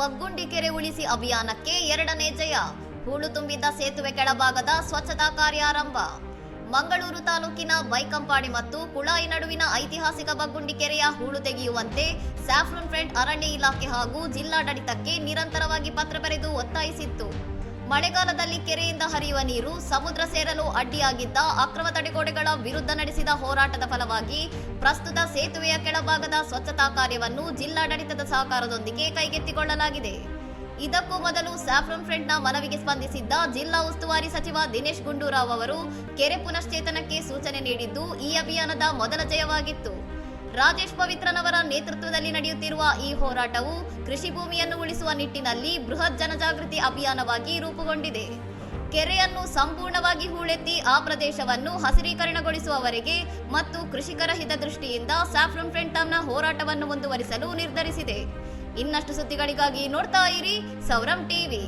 ಬಗ್ಗುಂಡಿ ಕೆರೆ ಉಳಿಸಿ ಅಭಿಯಾನಕ್ಕೆ 2ನೇ ಜಯ. ಹೂಳು ತುಂಬಿದ್ದ ಸೇತುವೆ ಕೆಳಭಾಗದ ಸ್ವಚ್ಛತಾ ಕಾರ್ಯ ಆರಂಭ. ಮಂಗಳೂರು ತಾಲೂಕಿನ ಬೈಕಂಪಾಡಿ ಮತ್ತು ಕುಳಾಯಿ ನಡುವಿನ ಐತಿಹಾಸಿಕ ಬಗ್ಗುಂಡಿ ಕೆರೆಯ ಹೂಳು ತೆಗೆಯುವಂತೆ ಸ್ಯಾಫ್ರನ್ ಫ್ರಂಟ್ ಅರಣ್ಯ ಇಲಾಖೆ ಹಾಗೂ ಜಿಲ್ಲಾಡಳಿತಕ್ಕೆ ನಿರಂತರವಾಗಿ ಪತ್ರ ಬರೆದು ಒತ್ತಾಯಿಸಿತ್ತು. ಮಳೆಗಾಲದಲ್ಲಿ ಕೆರೆಯಿಂದ ಹರಿಯುವ ನೀರು ಸಮುದ್ರ ಸೇರಲು ಅಡ್ಡಿಯಾಗಿದ್ದ ಅಕ್ರಮ ತಡೆಗೋಡೆಗಳ ವಿರುದ್ಧ ನಡೆಸಿದ ಹೋರಾಟದ ಫಲವಾಗಿ ಪ್ರಸ್ತುತ ಸೇತುವೆಯ ಕೆಳಭಾಗದ ಸ್ವಚ್ಛತಾ ಕಾರ್ಯವನ್ನು ಜಿಲ್ಲಾಡಳಿತದ ಸಹಕಾರದೊಂದಿಗೆ ಕೈಗೆತ್ತಿಕೊಳ್ಳಲಾಗಿದೆ. ಇದಕ್ಕೂ ಮೊದಲು ಸ್ಯಾಫ್ರನ್ ಫ್ರಂಟ್ನ ಮನವಿಗೆ ಸ್ಪಂದಿಸಿದ್ದ ಜಿಲ್ಲಾ ಉಸ್ತುವಾರಿ ಸಚಿವ ದಿನೇಶ್ ಗುಂಡೂರಾವ್ ಅವರು ಕೆರೆ ಪುನಶ್ಚೇತನಕ್ಕೆ ಸೂಚನೆ ನೀಡಿದ್ದು ಈ ಅಭಿಯಾನದ ಮೊದಲ ಜಯವಾಗಿತ್ತು. ರಾಜೇಶ್ ಪವಿತ್ರನವರ ನೇತೃತ್ವದಲ್ಲಿ ನಡೆಯುತ್ತಿರುವ ಈ ಹೋರಾಟವು ಕೃಷಿ ಭೂಮಿಯನ್ನು ಉಳಿಸುವ ನಿಟ್ಟಿನಲ್ಲಿ ಬೃಹತ್ ಜನಜಾಗೃತಿ ಅಭಿಯಾನವಾಗಿ ರೂಪುಗೊಂಡಿದೆ. ಕೆರೆಯನ್ನು ಸಂಪೂರ್ಣವಾಗಿ ಹೂಳೆತ್ತಿ ಆ ಪ್ರದೇಶವನ್ನು ಹಸಿರೀಕರಣಗೊಳಿಸುವವರೆಗೆ ಮತ್ತು ಕೃಷಿಕರ ಹಿತದೃಷ್ಟಿಯಿಂದ ಸ್ಯಾಫ್ರನ್ ಫ್ರಂಟ್ ತನ್ನ ಹೋರಾಟವನ್ನು ಮುಂದುವರಿಸಲು ನಿರ್ಧರಿಸಿದೆ. ಇನ್ನಷ್ಟು ಸುದ್ದಿಗಳಿಗಾಗಿ ನೋಡ್ತಾ ಇರಿ ಸೌರಂ ಟಿವಿ.